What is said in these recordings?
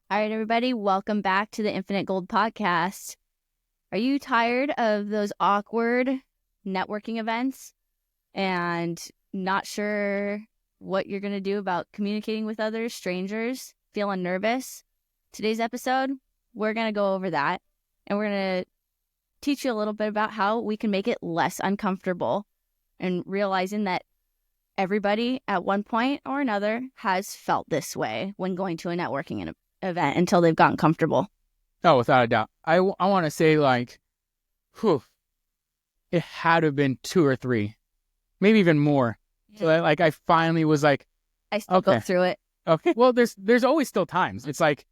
All right, everybody, welcome back to the Infinite Gold podcast. Are you tired of those awkward networking events and not sure what you're going to do about communicating with others, strangers, feeling nervous? Today's episode, we're going to go over that, and we're going to teach you a little bit about how we can make it less uncomfortable, and realizing that everybody at one point or another has felt this way when going to a networking event until they've gotten comfortable. Oh, without a doubt. I want to say it had to have been 2 or 3, maybe even more. Yeah. So I finally was like, I still go through it. Okay. Well, there's always still times. It's like,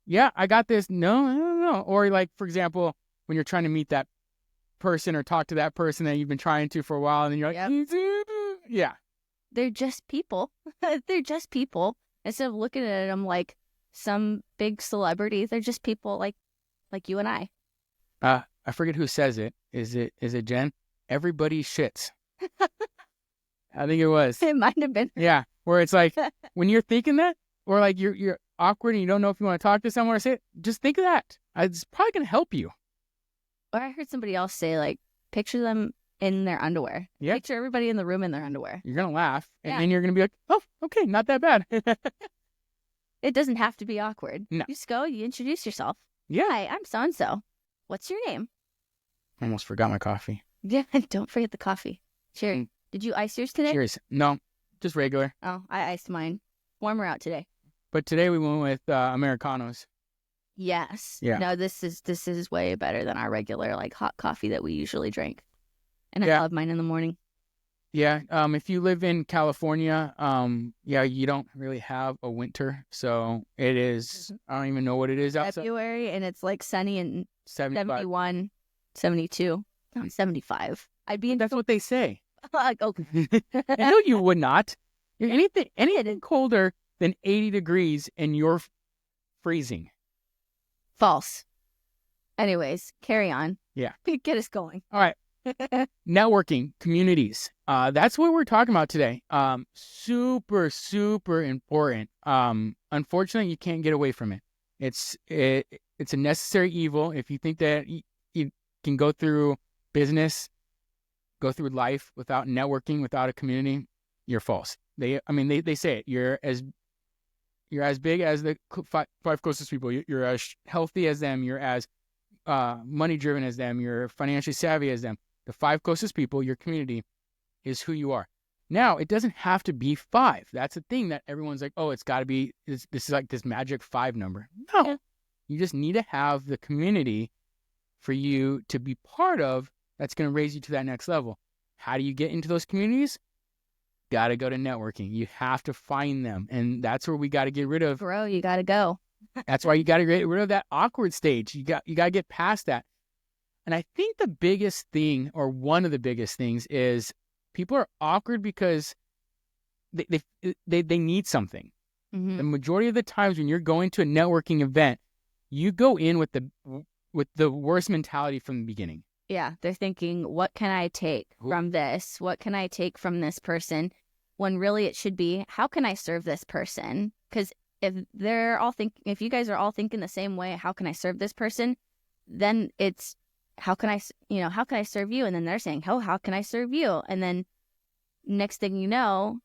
yeah, I got this. No. Or like, for example, when you're trying to meet that person or talk to that person that you've been trying to for a while, and then you're like, yeah. They're just people. They're just people. Instead of looking at them like some big celebrity, they're just people like you and I. I forget who says it. Is it Jen? Everybody shits. I think it was. It might have been. Yeah, where it's like when you're thinking that, or like you're awkward and you don't know if you want to talk to someone or say it, just think of that. It's probably gonna help you. Or I heard somebody else say, like, picture them in their underwear. Yeah. Picture everybody in the room in their underwear. You're gonna laugh, and then you're gonna be like, oh, okay, not that bad. It doesn't have to be awkward. No. You just go, you introduce yourself. Yeah. Hi, I'm so-and-so. What's your name? I almost forgot my coffee. Yeah, don't forget the coffee. Cheers. Did you ice yours today? Cheers. No, just regular. Oh, I iced mine. Warmer out today. But today we went with Americanos. Yes. Yeah. No, this is way better than our regular like hot coffee that we usually drink. And I love mine in the morning. Yeah. If you live in California, you don't really have a winter. So it is, I don't even know what it is outside. February, and it's like sunny and 71, 72, 75. I'd be in. That's what they say. Like, okay. No, you would not. Anything colder than 80 degrees and you're freezing. False. Anyways, carry on. Yeah. Get us going. All right. Networking, communities. That's what we're talking about today. Super, super important. Unfortunately, you can't get away from it. It's a necessary evil. If you think that you can go through business, go through life without networking, without a community, you're false. They say it. You're as big as the five closest people. You're as healthy as them. You're as money driven as them. You're financially savvy as them. The 5 closest people, your community, is who you are. Now, it doesn't have to be 5. That's the thing that everyone's like, oh, it's got to be, this is like this magic 5 number. No, yeah. You just need to have the community for you to be part of that's going to raise you to that next level. How do you get into those communities? Got to go to networking. You have to find them. And that's where we got to get rid of. Bro, you got to go. That's why you got to get rid of that awkward stage. You got to get past that. And I think the biggest thing, or one of the biggest things, is people are awkward because they need something. Mm-hmm. The majority of the times when you're going to a networking event, you go in with the worst mentality from the beginning. Yeah, they're thinking, what can I take from this? What can I take from this person? When really it should be, how can I serve this person? Because if you guys are all thinking the same way, how can I serve this person? Then it's, how can I serve you? And then they're saying, oh, how can I serve you? And then next thing you know,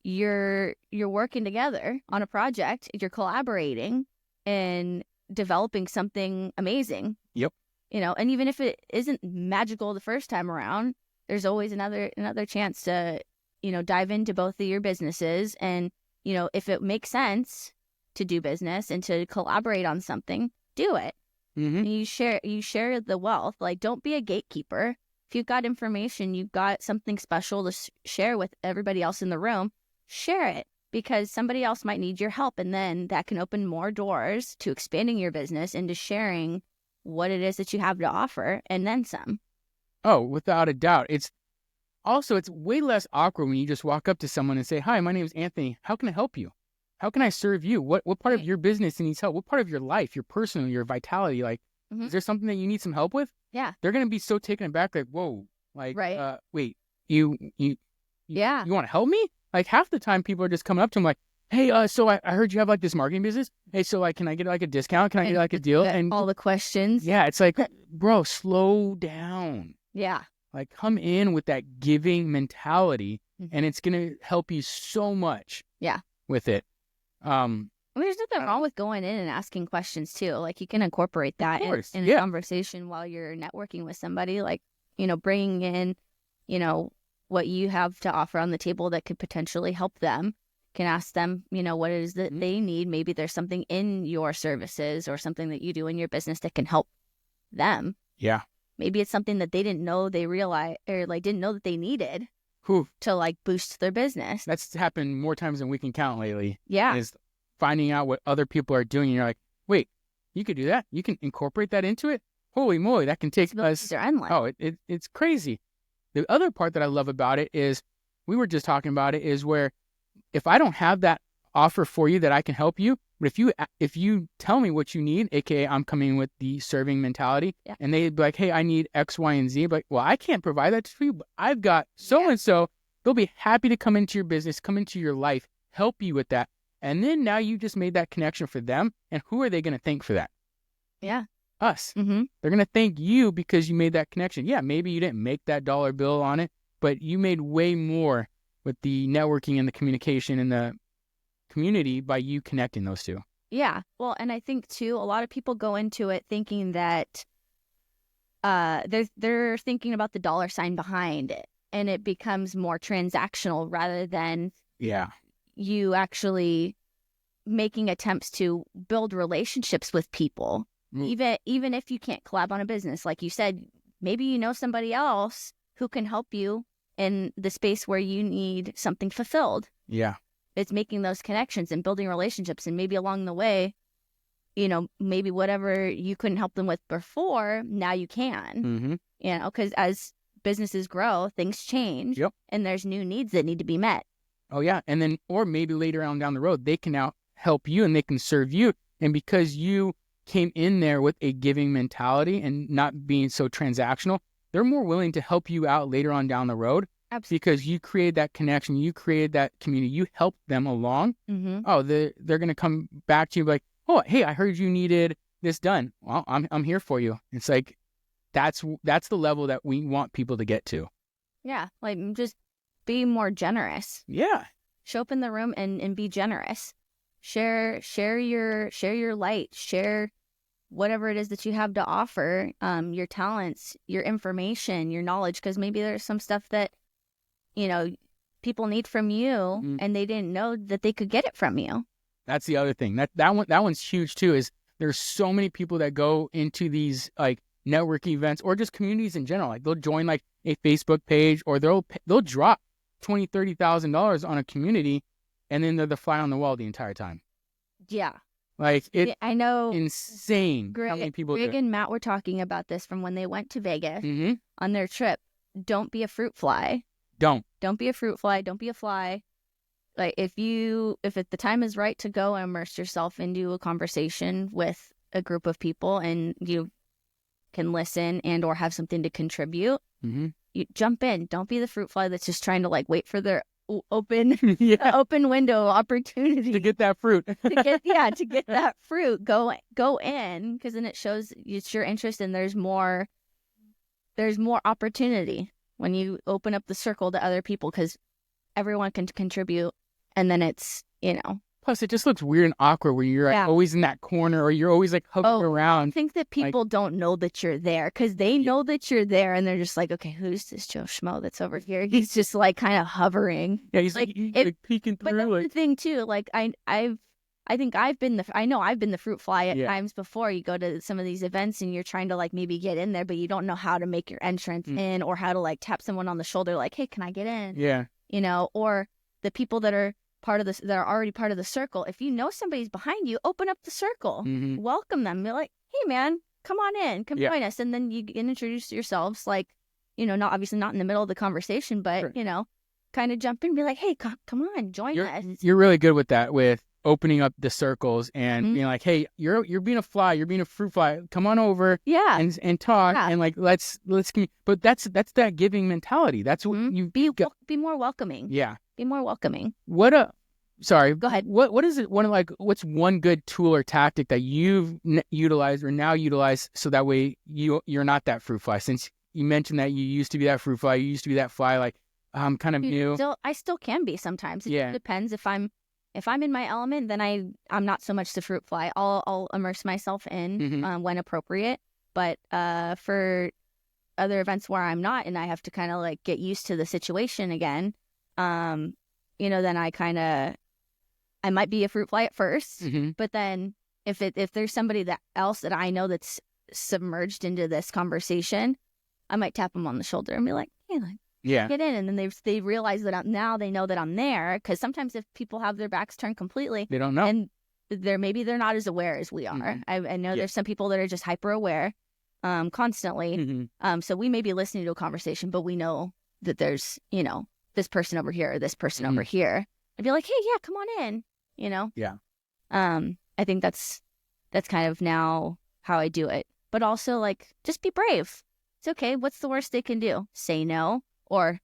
you're working together on a project, you're collaborating and developing something amazing. Yep. And even if it isn't magical the first time around, there's always another chance to, dive into both of your businesses. And, if it makes sense to do business and to collaborate on something, do it. Mm-hmm. And you share the wealth. Like, don't be a gatekeeper. If you've got information, you've got something special to share with everybody else in the room, share it, because somebody else might need your help. And then that can open more doors to expanding your business and to sharing what it is that you have to offer, and then some. Oh, without a doubt. It's way less awkward when you just walk up to someone and say, hi, my name is Anthony. How can I help you? How can I serve you? What part of your business needs help? What part of your life, your personal, your vitality? Like, mm-hmm. Is there something that you need some help with? Yeah. They're going to be so taken aback, like, whoa, like, right. Wait, you want to help me? Like, half the time people are just coming up to them like, hey, so I heard you have like this marketing business. Hey, so like, can I get like a discount? Can I get like a deal? And all the questions. yeah, it's like, bro, slow down. Yeah. Like, come in with that giving mentality, and it's gonna help you so much. Yeah. With it. I mean, there's nothing wrong with going in and asking questions too. Like, you can incorporate that in a conversation while you're networking with somebody. Like, bringing in, what you have to offer on the table that could potentially help them. Can ask them, what it is that they need. Maybe there's something in your services or something that you do in your business that can help them. Yeah. Maybe it's something that they didn't know they realized, or like didn't know that they needed to like boost their business. That's happened more times than we can count lately. Yeah. Is finding out what other people are doing. And you're like, wait, you could do that? You can incorporate that into it? Holy moly, that can take us. Are endless. Oh, it's crazy. The other part that I love about it is, we were just talking about it, is where if I don't have that offer for you that I can help you, but if you tell me what you need, aka I'm coming with the serving mentality, and they'd be like, hey, I need X, Y, and Z. But well, I can't provide that for you, but I've got so and so. They'll be happy to come into your business, come into your life, help you with that. And then now you just made that connection for them. And who are they going to thank for that? Yeah. Us. Mm-hmm. They're going to thank you because you made that connection. Yeah, maybe you didn't make that dollar bill on it, but you made way more with the networking and the communication and the community by you connecting those two. Yeah. Well, and I think too, a lot of people go into it thinking that they're thinking about the dollar sign behind it, and it becomes more transactional rather than you actually making attempts to build relationships with people. Even if you can't collab on a business, like you said, maybe you know somebody else who can help you in the space where you need something fulfilled. Yeah. It's making those connections and building relationships, and maybe along the way, maybe whatever you couldn't help them with before, now you can. Mm-hmm. Because as businesses grow, things change. Yep. And there's new needs that need to be met. Oh yeah. And then, or maybe later on down the road, they can now help you and they can serve you. And because you came in there with a giving mentality and not being so transactional, they're more willing to help you out later on down the road. Absolutely. Because you created that connection, you created that community, you helped them along. Mm-hmm. Oh, they're going to come back to you like, oh, hey, I heard you needed this done. Well, I'm here for you. It's like, that's the level that we want people to get to. Yeah, like just be more generous. Yeah. Show up in the room and be generous. Share your light. Share whatever it is that you have to offer, your talents, your information, your knowledge, because maybe there's some stuff that people need from you and they didn't know that they could get it from you. That's the other thing. That one's huge too, is there's so many people that go into these like networking events or just communities in general. Like they'll join like a Facebook page, or they'll drop $20,000-$30,000 on a community, and then they're the fly on the wall the entire time. Yeah. Like I know, insane how many people. Greg and Matt were talking about this from when they went to Vegas on their trip. Don't be a fruit fly. Don't be a fruit fly. Don't be a fly. Like if the time is right to go immerse yourself into a conversation with a group of people and you can listen and or have something to contribute, you jump in. Don't be the fruit fly that's just trying to like wait for their open window opportunity to get that fruit. to get that fruit. Go in, because then it shows it's your interest, and there's more opportunity when you open up the circle to other people, because everyone can contribute, and then it's Plus, it just looks weird and awkward where you're like, always in that corner, or you're always like hovering around. I think that people don't know that you're there, because they know that you're there, and they're just like, okay, who's this Joe Schmo that's over here? He's just like kind of hovering. Yeah, he's like peeking through. But that's the thing too. Like I know I've been the fruit fly at times before. You go to some of these events and you're trying to like maybe get in there, but you don't know how to make your entrance in, or how to like tap someone on the shoulder, like, hey, can I get in? Yeah. Or the people that are that are already part of the circle. If you know somebody's behind you, open up the circle, welcome them. Be like, hey man, come on in, come join us. And then you can introduce yourselves, like, not obviously not in the middle of the conversation, but kind of jump in and be like, hey, come on, join us. You're really good with that, with opening up the circles and being like, hey, you're being a fly, you're being a fruit fly, come on over and talk and like let's but that's that giving mentality. That's what you be more welcoming. Yeah. Be more welcoming. sorry, Go ahead. what is it? What's one good tool or tactic that you've utilized or now utilize so that way you're not that fruit fly? Since you mentioned that you used to be that fruit fly, you used to be that fly, like I'm kind of new. I still can be sometimes. It Yeah. depends. If I'm in my element, then I'm not so much the fruit fly. I'll immerse myself in when appropriate. But for other events where I'm not, and I have to kind of like get used to the situation again, then I might be a fruit fly at first, but then if there's somebody else that I know that's submerged into this conversation, I might tap them on the shoulder and be like, hey, like, get in. And then they realize that now they know that I'm there, because sometimes if people have their backs turned completely, they don't know, and maybe they're not as aware as we are. I know there's some people that are just hyper aware constantly. So we may be listening to a conversation, but we know that there's this person over here or this person over here. I'd be like, hey, yeah, come on in. Yeah. I think that's kind of now how I do it. But also, like, just be brave. It's okay. What's the worst they can do? Say no, or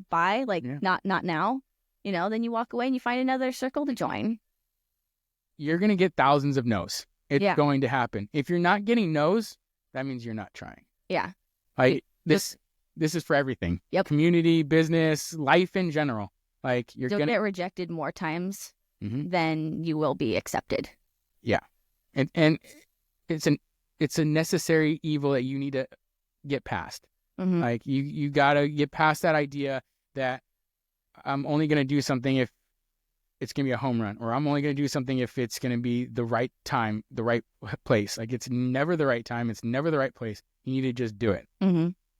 bye. Like, not now. Then you walk away and you find another circle to join. You're gonna get thousands of no's. It's going to happen. If you're not getting no's, that means you're not trying. Yeah. Like this is for everything. Yep. Community, business, life in general. Like you'll get rejected more times than you will be accepted. Yeah. And it's a necessary evil that you need to get past. Like you gotta get past that idea that I'm only gonna do something if it's gonna be a home run, or I'm only gonna do something if it's gonna be the right time, the right place. Like it's never the right time, it's never the right place. You need to just do it.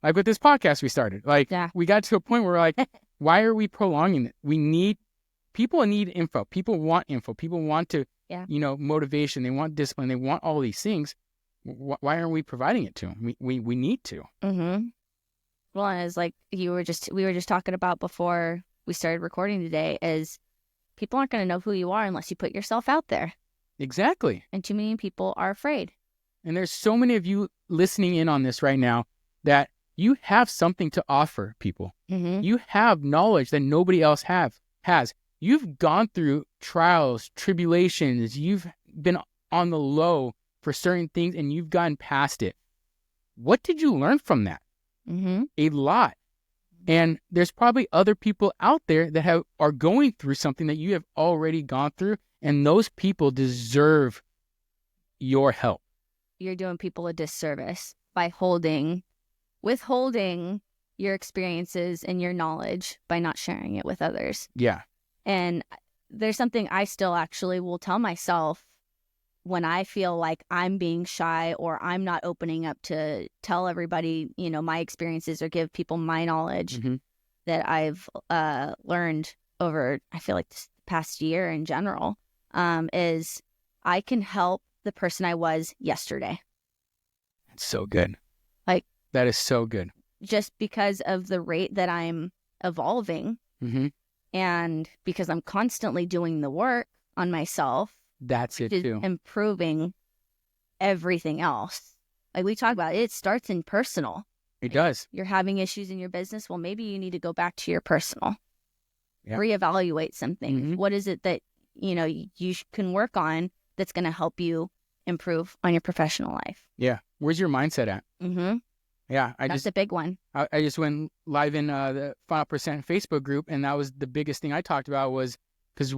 Like with this podcast we started, like we got to a point where we're like, why are we prolonging it? People need info. People want info. People want to, motivation. They want discipline. They want all these things. Why aren't we providing it to them? We need to. Well, and it's like we were just talking about before we started recording today, is people aren't going to know who you are unless you put yourself out there. Exactly. And too many people are afraid. And there's so many of you listening in on this right now that you have something to offer people. You have knowledge that nobody else has. You've gone through trials, tribulations. You've been on the low for certain things and you've gotten past it. What did you learn from that? A lot. And there's probably other people out there that are going through something that you have already gone through, and those people deserve your help. You're doing people a disservice by withholding your experiences and your knowledge by not sharing it with others. Yeah. And there's something I still actually will tell myself when I feel like I'm being shy or I'm not opening up to tell everybody, my experiences or give people my knowledge that I've learned over, I feel like this past year in general, is I can help the person I was yesterday. That's so good. Like, that is so good. Just because of the rate that I'm evolving and because I'm constantly doing the work on myself. That's it too. Improving everything else. Like we talk about, it starts in personal. It does. You're having issues in your business. Well, maybe you need to go back to your personal. Reevaluate something. What is it that, you can work on that's going to help you improve on your professional life? Yeah. Where's your mindset at? Yeah. That's a big one. I just went live in the Final Percent Facebook group, and that was the biggest thing I talked about was because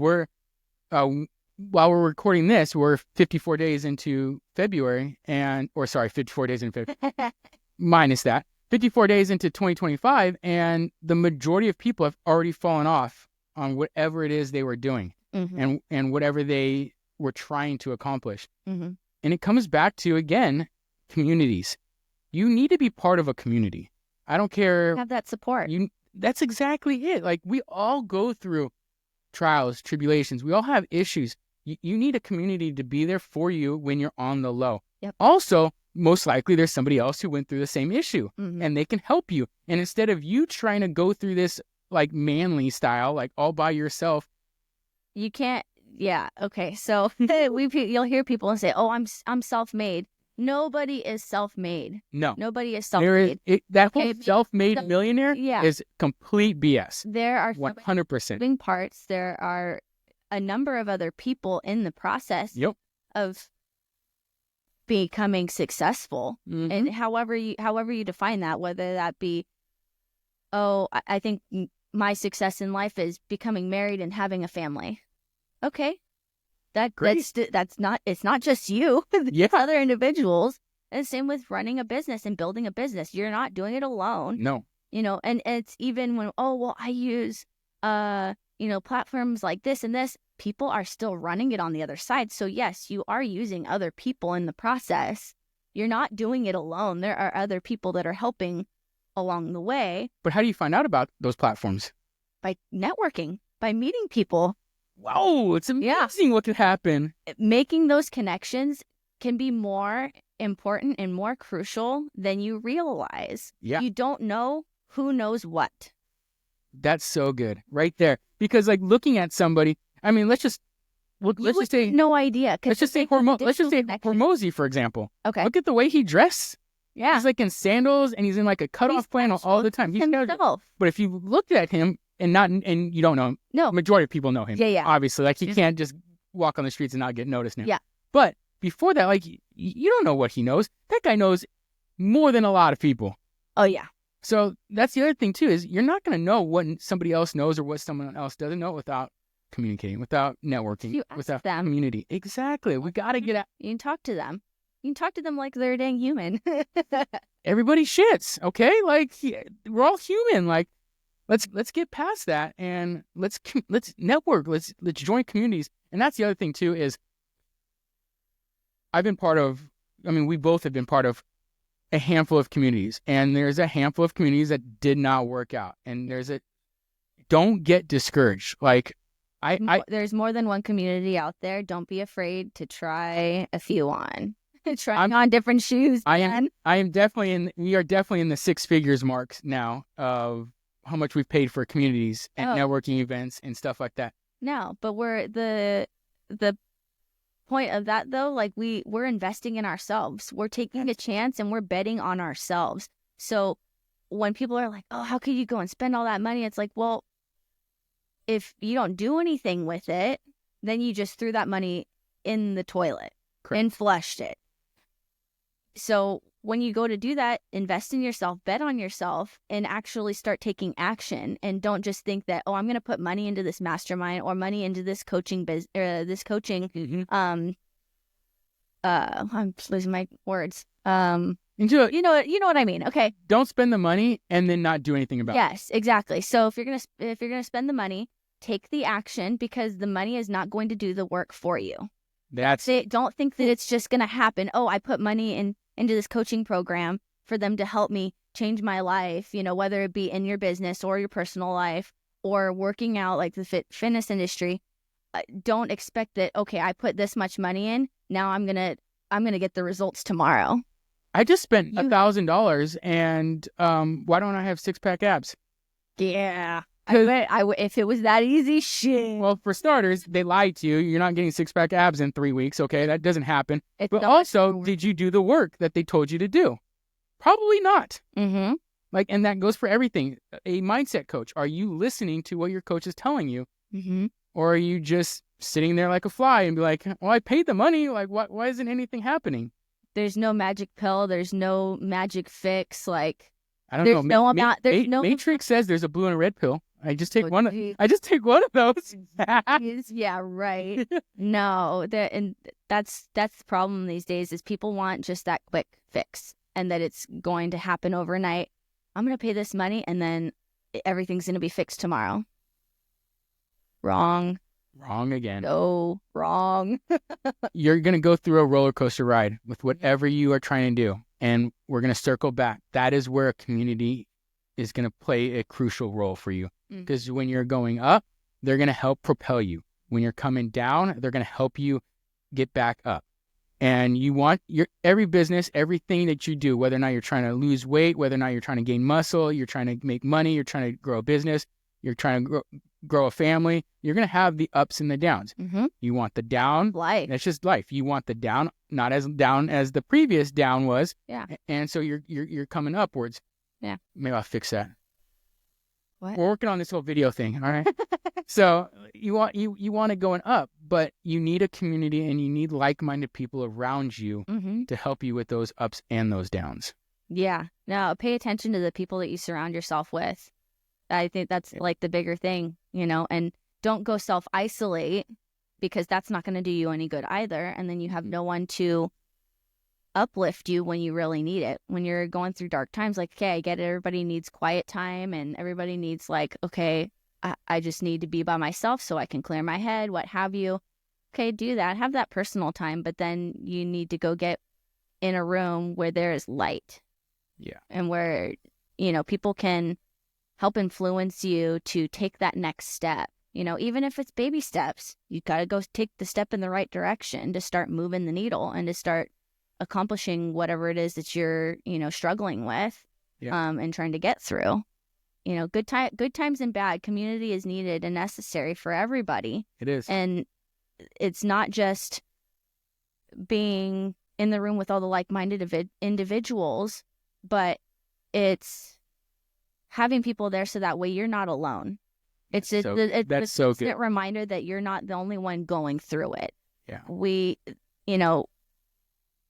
while we're recording this, we're 54 days into February 54 days in February, minus that, 54 days into 2025. And the majority of people have already fallen off on whatever it is they were doing and whatever they were trying to accomplish. And it comes back to, again, communities. You need to be part of a community. I don't care. Have that support. That's exactly it. Like we all go through trials, tribulations. We all have issues. You need a community to be there for you when you're on the low. Yep. Also, most likely there's somebody else who went through the same issue and they can help you. And instead of you trying to go through this like manly style, like all by yourself. You can't. Yeah. Okay. So you'll hear people and say, oh, I'm self-made. Nobody is self-made. No. Nobody is There is self-made. that whole Okay, self-made millionaire yeah. is complete BS. There are so many 100%. moving parts. There are a number of other people in the process Yep. of becoming successful. Mhm. And however you define that, whether that be, oh, I think my success in life is becoming married and having a family. Okay. Great. That's not, it's not just you. Yeah. It's other individuals. And same with running a business and building a business. You're not doing it alone. No. And it's even when, oh, well, I use, platforms like this and this, people are still running it on the other side. So yes, you are using other people in the process. You're not doing it alone. There are other people that are helping along the way. But how do you find out about those platforms? By networking, by meeting people. Whoa, it's amazing what can happen. Making those connections can be more important and more crucial than you realize. Yeah. You don't know who knows what. That's so good right there. Because like looking at somebody, I mean, let's just say no idea. Let's just say Hormozy, for example. Okay. Look at the way he dressed. Yeah. He's like in sandals and he's in like a cutoff flannel all the time. He's himself. But if you looked at him and you don't know him, no, majority of people know him. Yeah. Obviously, like he can't just walk on the streets and not get noticed now. Yeah. But before that, like you don't know what he knows. That guy knows more than a lot of people. Oh yeah. So that's the other thing too, is you're not going to know what somebody else knows or what someone else doesn't know without communicating, without networking, without community. Exactly. We got to get out. You can talk to them. You can talk to them like they're a dang human. Everybody shits, okay? Like we're all human. Like let's get past that and let's network. Let's join communities. And that's the other thing too, is we both have been part of a handful of communities, and there's a handful of communities that did not work out. And don't get discouraged. Like there's more than one community out there. Don't be afraid to try a few on. Trying on different shoes. We are definitely in the six figures marks now of how much we've paid for communities and networking events and stuff like that. No, but we're the point of that though, like we're investing in ourselves. We're taking a chance and we're betting on ourselves. So when people are like, oh, how could you go and spend all that money? It's like, well, if you don't do anything with it, then you just threw that money in the toilet. Correct. And flushed it. So when you go to do that, invest in yourself, bet on yourself, and actually start taking action. And don't just think that, oh, I'm going to put money into this mastermind or money into this coaching Mm-hmm. I'm losing my words. You know what I mean. Okay. Don't spend the money and then not do anything about it. Yes, exactly. So if you're gonna spend the money, take the action, because the money is not going to do the work for you. Don't think that it's just gonna happen. Oh, I put money into this coaching program for them to help me change my life, whether it be in your business or your personal life or working out, like the fitness industry. Don't expect that, okay, I put this much money in, now I'm going to get the results tomorrow. I just spent $1,000 and why don't I have 6-pack abs? Yeah. If it was that easy, shit. Well, for starters, they lied to you. You're not getting 6-pack abs in 3 weeks, okay? That doesn't happen. But also, did you do the work that they told you to do? Probably not. Mm-hmm. And that goes for everything. A mindset coach. Are you listening to what your coach is telling you? Mm-hmm. Or are you just sitting there like a fly and be like, well, I paid the money. Like, why isn't anything happening? There's no magic pill. There's no magic fix. Like, I don't know. Matrix says there's a blue and a red pill. I just take one. I just take one of those. Yeah, right. No, that's the problem these days, is people want just that quick fix and that it's going to happen overnight. I'm going to pay this money and then everything's going to be fixed tomorrow. Wrong. Wrong again. No, wrong. You're going to go through a roller coaster ride with whatever you are trying to do. And we're going to circle back. That is where a community is going to play a crucial role for you. Because when you're going up, they're going to help propel you. When you're coming down, they're going to help you get back up. And you want every business, everything that you do, whether or not you're trying to lose weight, whether or not you're trying to gain muscle, you're trying to make money, you're trying to grow a business, you're trying to grow a family, you're going to have the ups and the downs. Mm-hmm. You want the down. Life. That's just life. You want the down, not as down as the previous down was. Yeah. And so you're coming upwards. Yeah. Maybe I'll fix that. What? We're working on this whole video thing. All right. So you want it going up, but you need a community and you need like-minded people around you Mm-hmm. to help you with those ups and those downs. Yeah. No, pay attention to the people that you surround yourself with. I think that's like the bigger thing, and don't go self-isolate, because that's not going to do you any good either. And then you have no one to uplift you when you really need it. When you're going through dark times, like, okay, I get it. Everybody needs quiet time and everybody needs like, okay, I just need to be by myself so I can clear my head, what have you. Okay, do that. Have that personal time. But then you need to go get in a room where there is light. Yeah. And where, people can help influence you to take that next step. Even if it's baby steps, you got to go take the step in the right direction to start moving the needle and to start accomplishing whatever it is that you're, struggling with, and trying to get through. Good times and bad. Community is needed and necessary for everybody. It is. And it's not just being in the room with all the like-minded individuals, but it's having people there so that way you're not alone. It's a constant reminder that you're not the only one going through it. Yeah.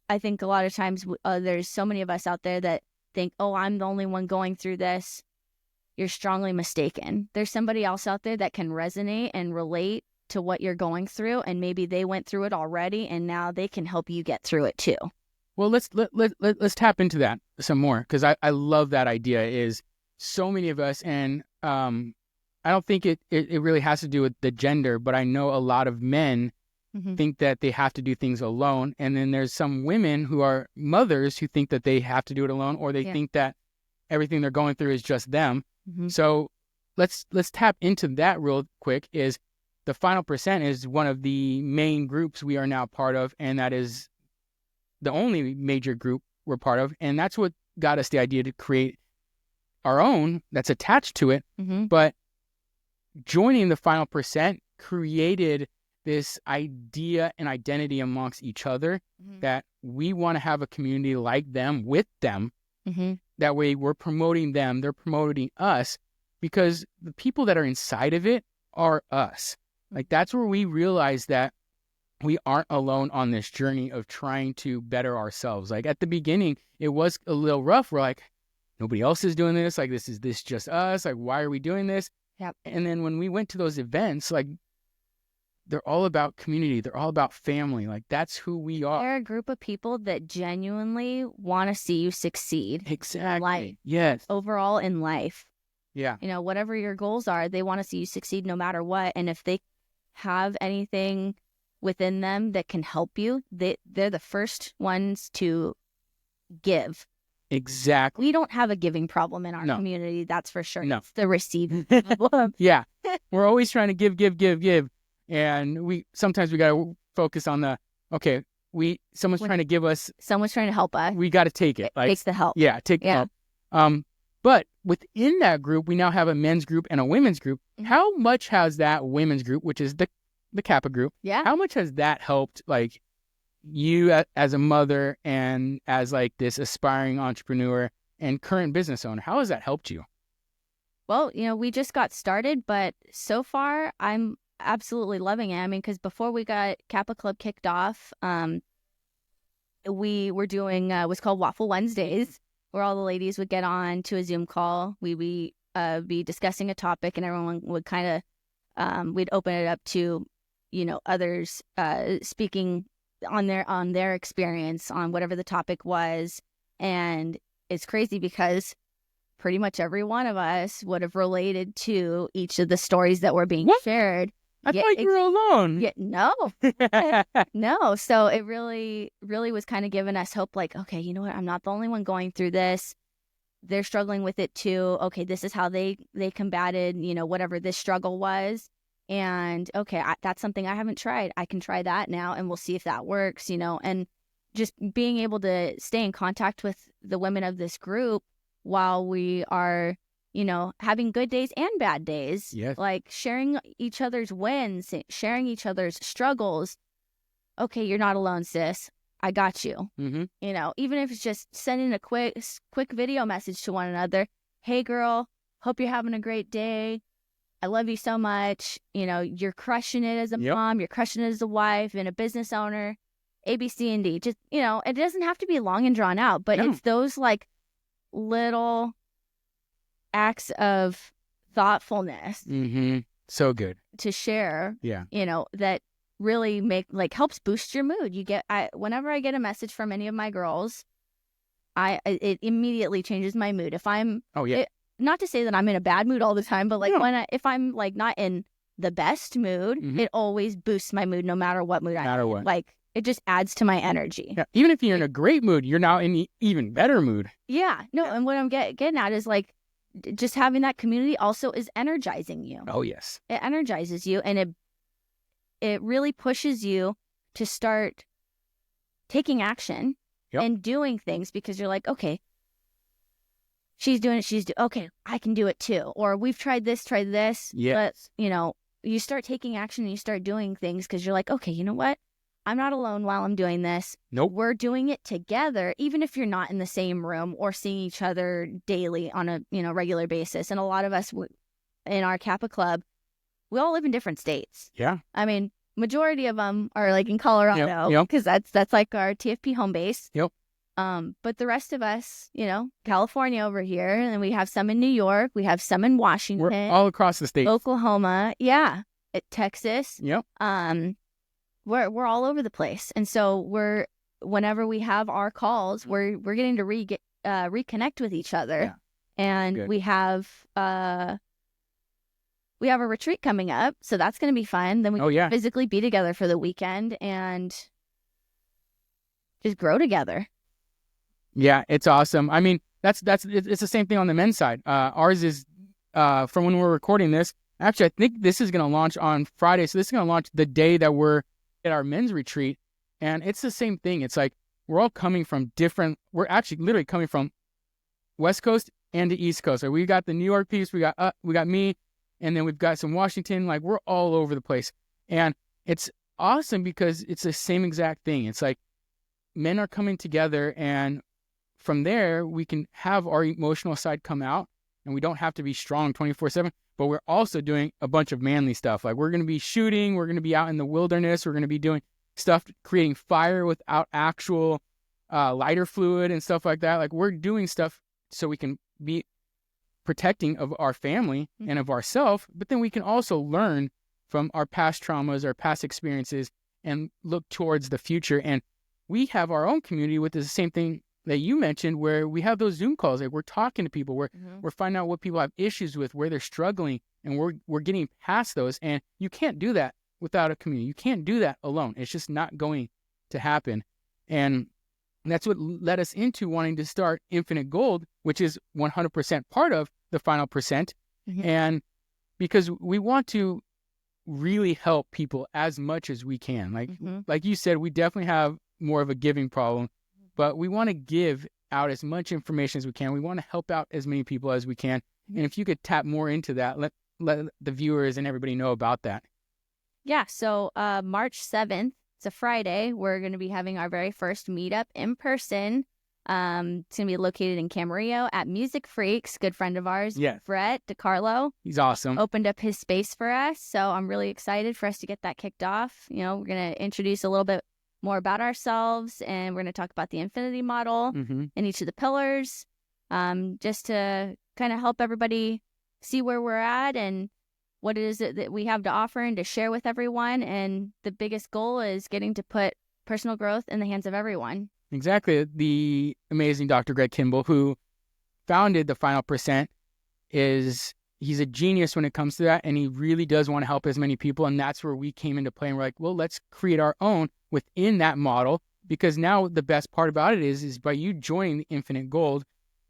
I think a lot of times there's so many of us out there that think, oh, I'm the only one going through this. You're strongly mistaken. There's somebody else out there that can resonate and relate to what you're going through, and maybe they went through it already and now they can help you get through it too. Well, let's tap into that some more, because I love that idea. Is so many of us, and I don't think it really has to do with the gender, but I know a lot of men think that they have to do things alone, and then there's some women who are mothers who think that they have to do it alone, or they think that everything they're going through is just them. So let's tap into that real quick. Is the Final Percent is one of the main groups we are now part of, and that is the only major group we're part of, and that's what got us the idea to create our own that's attached to it. But joining the Final Percent created this idea and identity amongst each other that we want to have a community like them with them. That way we're promoting them, they're promoting us, because the people that are inside of it are us. Like, that's where we realize that we aren't alone on this journey of trying to better ourselves. Like, at the beginning, it was a little rough. We're like, nobody else is doing this. Like, this just us? Like, why are we doing this? Yep. And then when we went to those events, like, they're all about community. They're all about family. Like, that's who we are. They're a group of people that genuinely want to see you succeed. Exactly. Yes. Overall in life. Yeah. Whatever your goals are, they want to see you succeed no matter what. And if they have anything within them that can help you, they're the first ones to give. Exactly. We don't have a giving problem in our community, that's for sure. No. It's the receiving problem. Yeah. We're always trying to give. And sometimes we got to focus on someone's trying to give us. Someone's trying to help us. We got to take it. Like, takes the help. Yeah, take the help. But within that group, we now have a men's group and a women's group. How much has that women's group, which is the Kappa group, how much has that helped, like, you as a mother and as like this aspiring entrepreneur and current business owner? How has that helped you? Well, we just got started, but so far I'm absolutely loving it. I mean, because before we got Kappa Club kicked off, we were doing what's called Waffle Wednesdays, where all the ladies would get on to a Zoom call. We be discussing a topic, and everyone would kind of we'd open it up to others speaking on their experience on whatever the topic was. And it's crazy because pretty much every one of us would have related to each of the stories that were being shared. I thought you were alone. Yeah, no. No. So it really, really was kind of giving us hope, like, okay, you know what? I'm not the only one going through this. They're struggling with it too. Okay, this is how they combated, whatever this struggle was. And okay, that's something I haven't tried. I can try that now, and we'll see if that works, and just being able to stay in contact with the women of this group while we are having good days and bad days. Yes. Like sharing each other's wins, sharing each other's struggles. Okay, you're not alone, sis. I got you. Mm-hmm. Even if it's just sending a quick video message to one another. Hey, girl, hope you're having a great day. I love you so much. You're crushing it as a mom. You're crushing it as a wife and a business owner. A, B, C, and D. Just, it doesn't have to be long and drawn out, but it's those like little acts of thoughtfulness. Mm-hmm. So good. To share. Yeah. That really helps boost your mood. Whenever I get a message from any of my girls, it immediately changes my mood. If I'm, not to say that I'm in a bad mood all the time, but if I'm like not in the best mood, it always boosts my mood no matter what mood I'm in. Like it just adds to my energy. Yeah. Even if you're in a great mood, you're now in an even better mood. Yeah. No. And what I'm getting at is like just having that community also is energizing you. Oh, yes. It energizes you, and it really pushes you to start taking action and doing things because you're like, okay, she's doing it. Okay, I can do it too. Or we've tried this. Yes. But, you start taking action and you start doing things because you're like, okay, you know what? I'm not alone while I'm doing this. Nope. We're doing it together, even if you're not in the same room or seeing each other daily on a, regular basis. And a lot of us in our Kappa Club, we all live in different states. Yeah. I mean, majority of them are like in Colorado because that's like our TFP home base. Yep. But the rest of us, California over here, and we have some in New York, we have some in Washington. We're all across the state. Oklahoma, Texas. Yep. We're all over the place, and so whenever we have our calls, we're getting to reconnect with each other, and Good. we have a retreat coming up, so that's going to be fun. Then we can physically be together for the weekend and just grow together. Yeah, it's awesome. I mean, it's the same thing on the men's side. Ours is from when we're recording this. Actually, I think this is going to launch on Friday. So this is going to launch the day that we're at our men's retreat. And it's the same thing. It's like we're all coming from we're actually literally coming from West Coast and the East Coast. So we got the New York piece, we got me, and then we've got some Washington. Like we're all over the place. And it's awesome because it's the same exact thing. It's like men are coming together, and from there we can have our emotional side come out, and we don't have to be strong 24/7, but we're also doing a bunch of manly stuff. Like we're going to be shooting, we're going to be out in the wilderness, we're going to be doing stuff, creating fire without actual lighter fluid and stuff like that. Like we're doing stuff so we can be protecting of our family and of ourselves, but then we can also learn from our past traumas, our past experiences, and look towards the future. And we have our own community with the same thing that you mentioned, where we have those Zoom calls. Like we're talking to people, we're finding out what people have issues with, where they're struggling, and we're getting past those. And you can't do that without a community. You can't do that alone. It's just not going to happen. And that's what led us into wanting to start Infinite Gold, which is 100% part of the final percent. And because we want to really help people as much as we can. Like you said, we definitely have more of a giving problem, but we want to give out as much information as we can. We want to help out as many people as we can. And if you could tap more into that, let the viewers and everybody know about that. Yeah. So March 7th, it's a Friday, we're going to be having our very first meetup in person. It's going to be located in Camarillo at Music Freaks. Good friend of ours, Brett DiCarlo. He's awesome. Opened up his space for us. So I'm really excited for us to get that kicked off. We're going to introduce a little bit more about ourselves, and we're going to talk about the infinity model and each of the pillars, just to kind of help everybody see where we're at and what it is that we have to offer and to share with everyone. And the biggest goal is getting to put personal growth in the hands of everyone. Exactly. The amazing Dr. Greg Kimball, who founded the Final Percent, he's a genius when it comes to that, and he really does want to help as many people. And that's where we came into play, and we're like, well, let's create our own within that model, because now the best part about it is by you joining the Infinite Gold,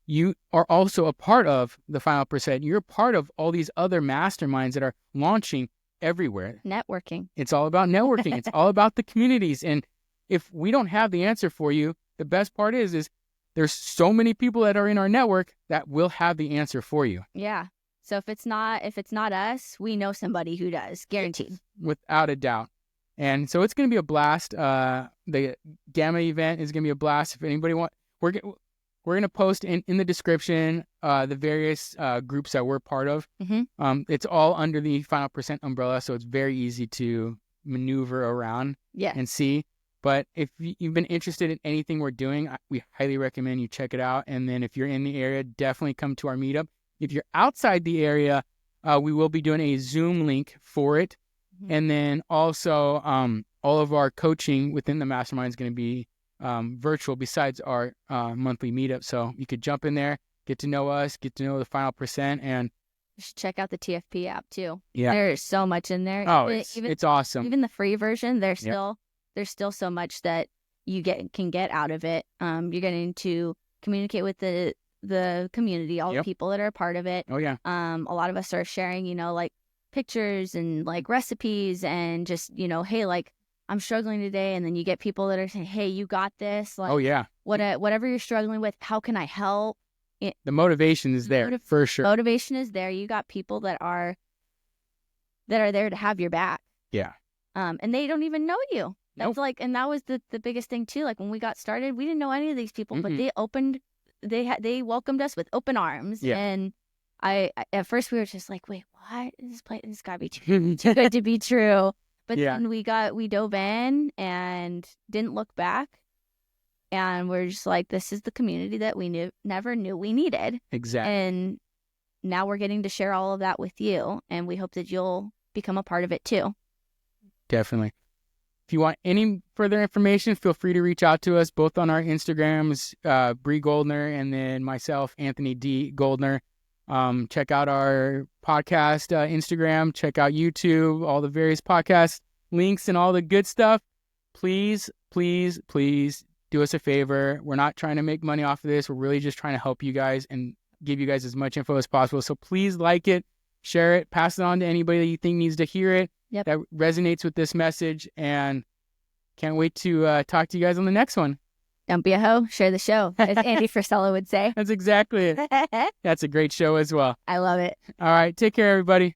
you are also a part of the Final Percent. You're part of all these other masterminds that are launching everywhere. Networking. It's all about networking. It's all about the communities. And if we don't have the answer for you, the best part is there's so many people that are in our network that will have the answer for you. Yeah. So if it's not us, we know somebody who does, guaranteed. Without a doubt. And so it's going to be a blast. The Gamma event is going to be a blast. If anybody we're going to post in the description the various groups that we're part of. Mm-hmm. It's all under the Final Percent umbrella, so it's very easy to maneuver around and see. But if you've been interested in anything we're doing, we highly recommend you check it out. And then if you're in the area, definitely come to our meetup. If you're outside the area, we will be doing a Zoom link for it. Mm-hmm. And then also all of our coaching within the mastermind is going to be virtual besides our monthly meetup. So you could jump in there, get to know us, get to know the Final Percent, and you should check out the TFP app too. Yeah. There's so much in there. Oh, it's awesome. Even the free version, there's still so much that you can get out of it. You're getting to communicate with the community, all the people that are a part of it. Oh yeah. A lot of us are sharing, like pictures and like recipes and just, hey, like I'm struggling today. And then you get people that are saying, hey, you got this. Like, oh yeah. Whatever you're struggling with, how can I help? The motivation is there for sure. Motivation is there. You got people that are there to have your back. Yeah. And they don't even know you. That's nope. and that was the biggest thing too. Like when we got started, we didn't know any of these people, but they welcomed us with open arms. Yeah. And I at first we were just like, wait, what? This gotta be too good to be true. But then we dove in and didn't look back. And we're just like, this is the community that we never knew we needed. Exactly. And now we're getting to share all of that with you. And we hope that you'll become a part of it too. Definitely. If you want any further information, feel free to reach out to us both on our Instagrams, Bree Goldner, and then myself, Anthony D. Goldner. Check out our podcast Instagram. Check out YouTube, all the various podcast links and all the good stuff. Please, please, please do us a favor. We're not trying to make money off of this. We're really just trying to help you guys and give you guys as much info as possible. So please like it, share it, pass it on to anybody that you think needs to hear it, that resonates with this message. And can't wait to talk to you guys on the next one. Don't be a hoe, share the show, as Andy Frisella would say. That's exactly it. That's a great show as well. I love it. All right. Take care, everybody.